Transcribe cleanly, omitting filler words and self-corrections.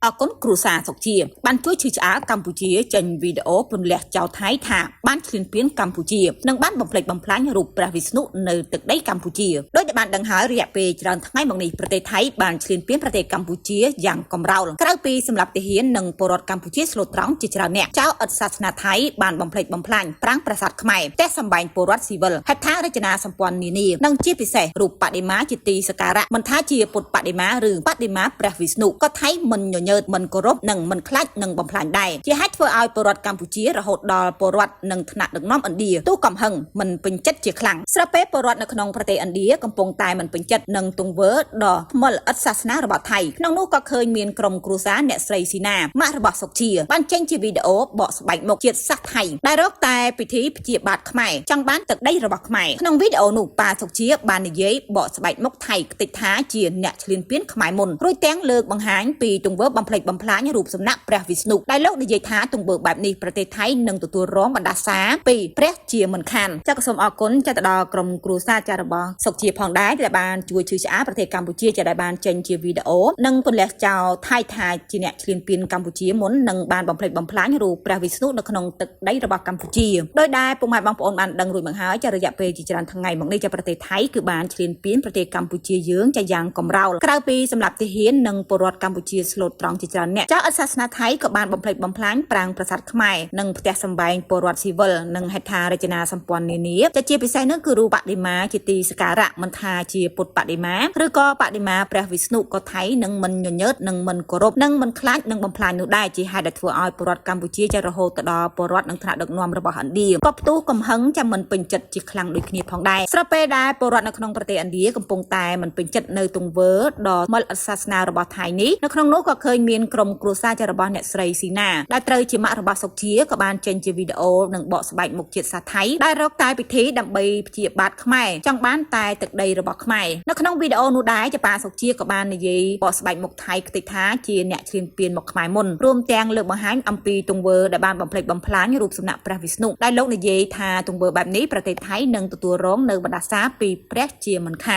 អគុណគ្រូសាសុកជាបានជួយឈឺឆ្អាលកម្ពុជាចេញវីដេអូពន្លះចោលថៃថាបានឈ្លានពានកម្ពុជានិងបានបំផ្លិចបំផ្លាញរូបព្រះវិស្ណុនៅទឹកដីកម្ពុជាដោយដែលបានដឹងហើយរយៈពេលច្រើនថ្ងៃមកនេះប្រទេសថៃបានឈ្លានពានប្រទេសកម្ពុជាយ៉ាងកំរោលក្រៅពីសម្រាប់ទាហាននិងពលរដ្ឋកម្ពុជាស្លូតត្រង់ជាច្រើនអ្នកចៅអធិសាសនាថៃបានបំផ្លិចបំផ្លាញប្រាង្គប្រាសាទខ្មែរផ្ទះសម្បែងពលរដ្ឋស៊ីវិលហេដ្ឋារចនាសម្ព័ន្ធនានានិងជាពិសេសរូបបដិមាជាទីសក្ការៈមិនថាជាពុទ្ធបដិមាឬបដិមាព្រះវិស្ណុក៏ថៃមិនញញើតមិនគោរពនិងមិនខ្លាចនឹងបំផ្លាញដែរជាហេតុធ្វើឲ្យពលរដ្ឋកម្ពុជារហូតដល់ពលរដ្ឋនិងថ្នាក់ដឹកនាំឥណ្ឌាទូកំហឹងមិនពេញចិត្តជាខ្លាំងស្រាប់ពេលពលរដ្ឋនៅក្នុងប្រទេសឥណ្ឌាកំពុងតែមិនពេញចិត្តនឹងទង្វើដ៏ថ្មិលឥតសាសនារបស់ថៃក្នុងនោះក៏ឃើញមានក្រុមគ្រួសារអ្នកស្រីស៊ីណាម៉ាក់របស់សុកជាបានចេញជាវីដេអូបកស្បែកមុខជាតិសាសថៃដែលរកតែពិធីព្យាបាទខ្មែរចង់បានទឹកដីរបស់ខ្មែរក្នុងវីដេអូនោះប៉ាសុកជាបាននិយាយបកស្បែកមុខថៃខ្ទេចថាជាអ្នកឈ្លានពានខ្មែរមុនរួចទាំងលើកបង្ហាញពីទង្វើបំផ្លិចបំផ្លាញរូបសំណាក់ព្រះវិស្ណុដែលលោកនិយាយថាទង្វើបែបនេះប្រទេសថៃនឹងទទួលរងបណ្ដាសាពីព្រះជាមិនខានចា៎សូមអរគុណចា៎ទៅដល់ក្រុមគ្រួសារចា៎របស់សុកជាផងដែរដែលបានជួយឈឺឆ្អាលប្រទេសកម្ពុជាចា៎ដែលបានចេញជាវីដេអូនិងពន្លះចោលថៃថាជាអ្នកឈ្លានពានកម្ពុជាមុននិងបានបំផ្លិចបំផ្លាញរូបព្រះវិស្ណុនៅក្នុងទឹកដីរបស់កម្ពុជាដោយដែលពុកម៉ែបងប្អូនបានដឹងរួចមកហើយចា៎រយៈពេលជាច្រើនថ្ងៃមកនេះចា៎ប្រទេសថៃគឺបានឈ្លានពានប្រទេសកម្ពុជាយើងចា៎យ៉ាងកំរោលក្រៅពីសម្រាប់ទាហាននិងពលរដ្ឋកម្ពុជាស្លូតត្រង់ជាច្រើនអ្នកចៅអធិសាសនាថៃក៏បានបំផ្លិចបំផ្លាញប្រាង្គប្រាសាទខ្មែរនិងផ្ទះសម្បែងពលរដ្ឋស៊ីវិលនិងហេដ្ឋារចនាសម្ព័ន្ធនានាជាពិសេសនោះគឺរូបបដិមាជាទីសក្ការៈមិនថាជាពុទ្ធបដិមាឬក៏បដិមាព្រះវិស្ណុក៏ថៃនឹងមិនញញើតនិងមិនគោរពនិងមិនខ្លាចនឹងបំផ្លាញនោះដែរជាហេតុដែលធ្វើឲ្យពលរដ្ឋកម្ពុជាចារហូតទៅដល់ពលរដ្ឋនិងថ្នាក់ដឹកនាំរបស់ឥណ្ឌាក៏ផ្ទុះកំហឹងចាំមិនពេញចិត្តជាខ្លាំងដូចគ្នាផងដែរស្របពេលដែលពលរដ្ឋនៅក្នុងប្រទេសឥណ្ឌាកំពុងតែមិនពេញចិត្តនៅទង្វើដ៏ថ្មិលឥតសាសនារបស់ថៃនេះនៅក្នុងនោះក៏ឃើញមានក្រុមគ្រួសារចារបស់អ្នកស្រីស៊ីណាដែលត្រូវជាម៉ាក់របស់សុកជាក៏បានចេញជាវីដេអូនិងបកស្បែកមុខជាតិសាសថៃដែលរកតែពិធីដើម្បីព្យាបាទខ្មែរចង់បានតែទឹកដីរបស់ខ្មែរនៅក្នុងវីដេអូនោះដែរចាប៉ាសុកជាក៏បាននិយាយបកស្បែកមុខថៃខ្ទេចថាជាអ្នកឈ្លានពានមកខ្មែរមុនរួមទាំងលើកបង្ហាញអំពីទង្វើដែលបានបំផ្លិចបំផ្លាញរូបសំណាកព្រះវិស្ណុដែលលោកនិយាយថាទង្វើបែបនេះប្រទេសថៃនឹងទទួលរងនៅបណ្ដាសាពីព្រះជាមិនខាន